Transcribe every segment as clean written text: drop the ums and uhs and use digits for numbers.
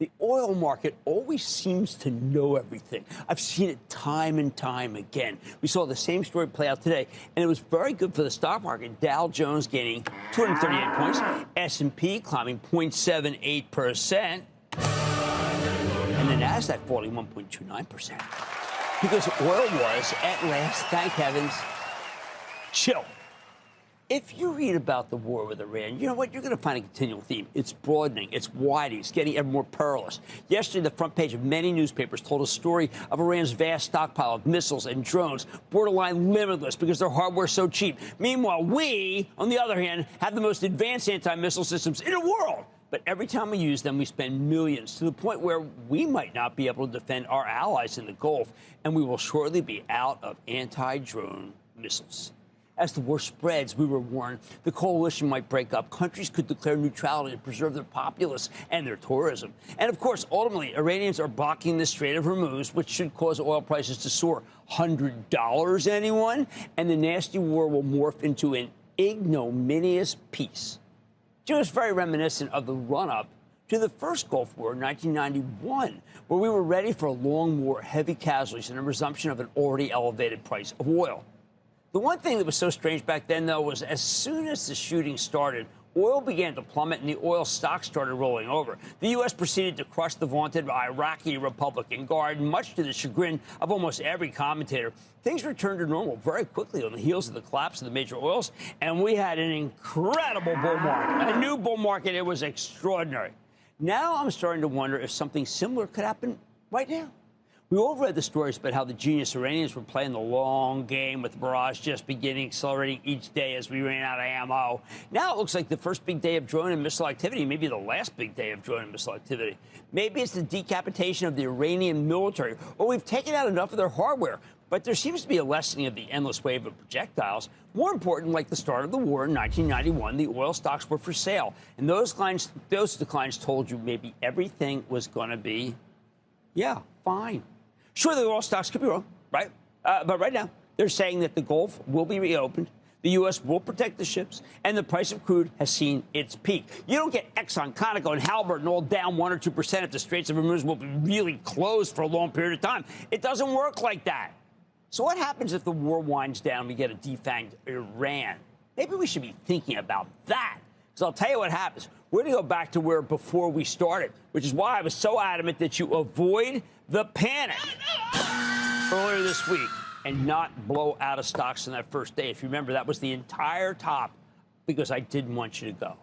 The oil market always seems to know everything. I've seen it time and time again. We saw the same story play out today, and it was very good for the stock market. Dow Jones gaining 238 points, S&P climbing 0.78%, and the Nasdaq falling 1.29%. Because oil was, at last, thank heavens, chill. If you read about the war with Iran, you know what? You're going to find a continual theme. It's broadening. It's widening. It's getting ever more perilous. Yesterday, the front page of many newspapers told a story of Iran's vast stockpile of missiles and drones, borderline limitless because their hardware is so cheap. Meanwhile, we, on the other hand, have the most advanced anti-missile systems in the world. But every time we use them, we spend millions, to the point where we might not be able to defend our allies in the Gulf, and we will shortly be out of anti-drone missiles. As the war spreads, we were warned the coalition might break up. Countries could declare neutrality to preserve their populace and their tourism. And, of course, ultimately, Iranians are blocking the Strait of Hormuz, which should cause oil prices to soar. $100, anyone? And the nasty war will morph into an ignominious peace. Just very reminiscent of the run-up to the first Gulf War in 1991, where we were ready for a long war, heavy casualties, and a resumption of an already elevated price of oil. The one thing that was so strange back then, though, was as soon as the shooting started, oil began to plummet and the oil stocks started rolling over. The U.S. proceeded to crush the vaunted Iraqi Republican Guard, much to the chagrin of almost every commentator. Things returned to normal very quickly on the heels of the collapse of the major oils, and we had an incredible bull market, a new bull market. It was extraordinary. Now I'm starting to wonder if something similar could happen right now. We all read the stories about how the genius Iranians were playing the long game with the barrage just beginning, accelerating each day as we ran out of ammo. Now it looks like the first big day of drone and missile activity, maybe the last big day of drone and missile activity. Maybe it's the decapitation of the Iranian military, or we've taken out enough of their hardware. But there seems to be a lessening of the endless wave of projectiles. More important, like the start of the war in 1991, the oil stocks were for sale. And those declines told you maybe everything was going to be, fine. Sure, the oil stocks could be wrong, right? But right now, they're saying that the Gulf will be reopened, the U.S. will protect the ships, and the price of crude has seen its peak. You don't get Exxon, Conoco, and Halliburton all down 1 or 2% if the Straits of Hormuz will be really closed for a long period of time. It doesn't work like that. So what happens if the war winds down and we get a defanged Iran? Maybe we should be thinking about that. So I'll tell you what happens. We're going to go back to where before we started, which is why I was so adamant that you avoid the panic earlier this week and not blow out of stocks on that first day. If you remember, that was the entire top because I didn't want you to go.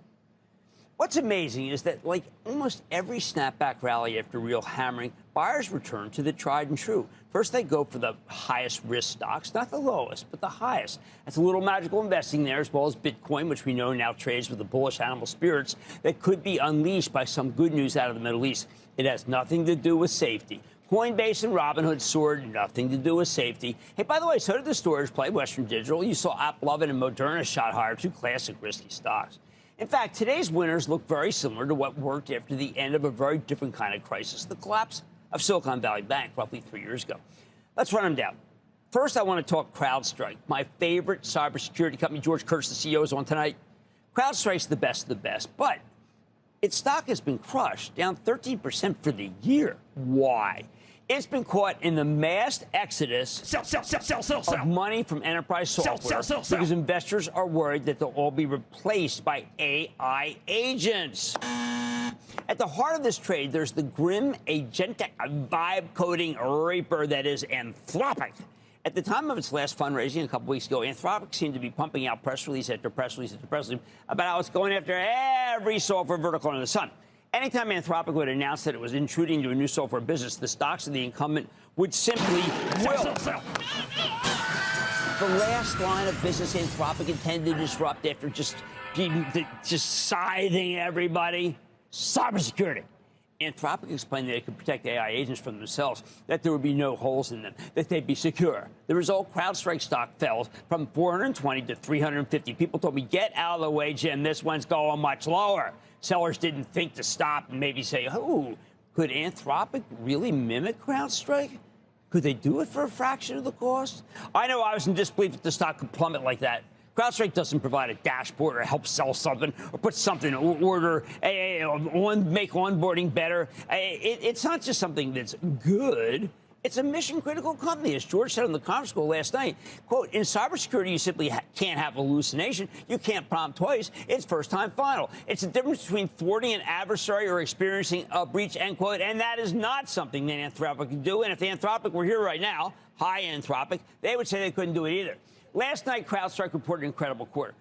What's amazing is that, like almost every snapback rally after real hammering, buyers return to the tried and true. First, they go for the highest risk stocks, not the lowest, but the highest. That's a little magical investing there, as well as Bitcoin, which we know now trades with the bullish animal spirits that could be unleashed by some good news out of the Middle East. It has nothing to do with safety. Coinbase and Robinhood soared, nothing to do with safety. Hey, by the way, so did the storage play, Western Digital. You saw AppLovin and Moderna shot higher, two classic risky stocks. In fact, today's winners look very similar to what worked after the end of a very different kind of crisis, the collapse of Silicon Valley Bank roughly 3 years ago. Let's run them down. First, I want to talk CrowdStrike, my favorite cybersecurity company. George Kurtz, the CEO, is on tonight. CrowdStrike's the best of the best, but its stock has been crushed, down 13% for the year. Why? It's been caught in the mass exodus of money from enterprise software because investors are worried that they'll all be replaced by AI agents. At the heart of this trade, there's the grim, agentic, vibe-coding reaper that is Anthropic. At the time of its last fundraising a couple weeks ago, Anthropic seemed to be pumping out press release after press release after press release about how it's going after every software vertical under the sun. Anytime Anthropic would announce that it was intruding into a new software business, the stocks of the incumbent would simply wilt. The last line of business Anthropic intended to disrupt after just scything everybody, cybersecurity. Anthropic explained that it could protect AI agents from themselves, that there would be no holes in them, that they'd be secure. The result, CrowdStrike stock fell from 420 to 350. People told me, get out of the way, Jim. This one's going much lower. Sellers didn't think to stop and maybe say, oh, could Anthropic really mimic CrowdStrike? Could they do it for a fraction of the cost? I know I was in disbelief that the stock could plummet like that. CrowdStrike doesn't provide a dashboard or help sell something or put something in order, make onboarding better. It's not just something that's good. It's a mission-critical company. As George said on the conference call last night, quote, in cybersecurity, you simply can't have hallucination. You can't prompt twice. It's first time final. It's the difference between thwarting an adversary or experiencing a breach, end quote. And that is not something that Anthropic can do. And if the Anthropic were here right now, high Anthropic, they would say they couldn't do it either. Last night, CrowdStrike reported an incredible quarter.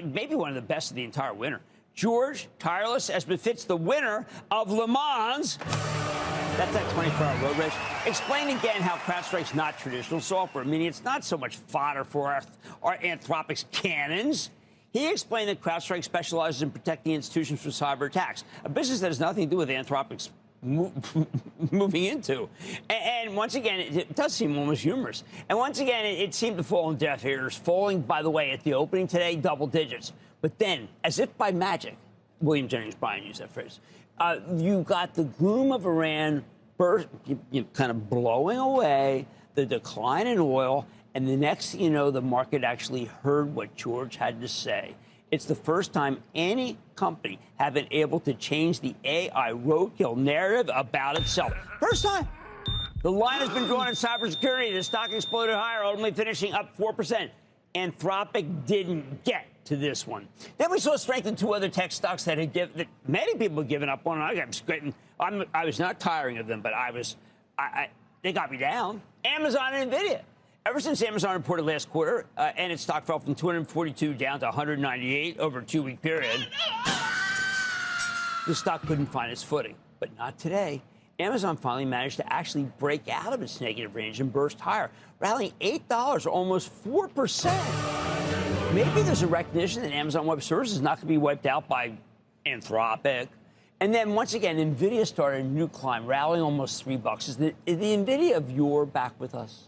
Maybe one of the best of the entire winter. George, tireless as befits the winner of Le Mans. That's that 24-hour road race. Explain again how CrowdStrike's not traditional software, meaning it's not so much fodder for our Anthropic's cannons. He explained that CrowdStrike specializes in protecting institutions from cyber attacks, a business that has nothing to do with Anthropic's moving into. And once again, it does seem almost humorous. And once again, it seemed to fall on deaf ears, falling, by the way, at the opening today, double digits. But then, as if by magic, William Jennings Bryan used that phrase, you got the gloom of Iran kind of blowing away, the decline in oil, and the next thing you know, the market actually heard what George had to say. It's the first time any company have been able to change the AI roadkill narrative about itself. First time. The line has been drawn in cybersecurity. The stock exploded higher, ultimately finishing up 4%. Anthropic didn't get to this one. Then we saw strength in two other tech stocks that many people had given up on. I was not tiring of them, but they got me down. Amazon and Nvidia. Ever since Amazon reported last quarter, and its stock fell from 242 down to 198 over a 2-week period, the stock couldn't find its footing. But not today. Amazon finally managed to actually break out of its negative range and burst higher, rallying $8 or almost 4%. Maybe there's a recognition that Amazon Web Services is not going to be wiped out by Anthropic. And then once again, Nvidia started a new climb, rallying almost $3. Is the Nvidia of yore back with us?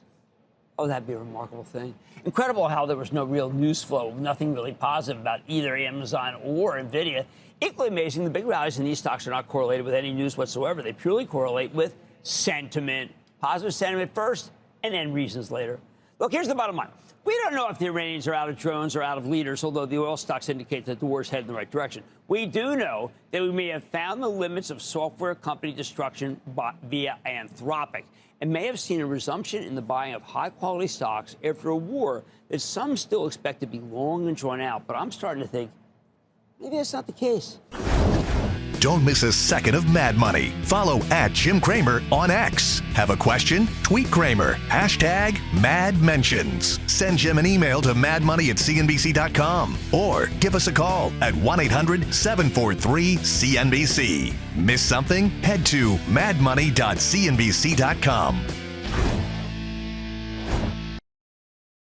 Oh, that'd be a remarkable thing. Incredible how there was no real news flow, nothing really positive about either Amazon or Nvidia. Equally amazing, the big rallies in these stocks are not correlated with any news whatsoever. They purely correlate with sentiment. Positive sentiment first, and then reasons later. Look, here's the bottom line. We don't know if the Iranians are out of drones or out of leaders, although the oil stocks indicate that the war's headed in the right direction. We do know that we may have found the limits of software company destruction via Anthropic, and may have seen a resumption in the buying of high-quality stocks after a war that some still expect to be long and drawn out. But I'm starting to think maybe that's not the case. Don't miss a second of Mad Money. Follow @Jim Cramer on X. Have a question? Tweet Cramer. #MadMentions. Send Jim an email to madmoney@cnbc.com or give us a call at 1-800-743-CNBC. Miss something? Head to madmoney.cnbc.com.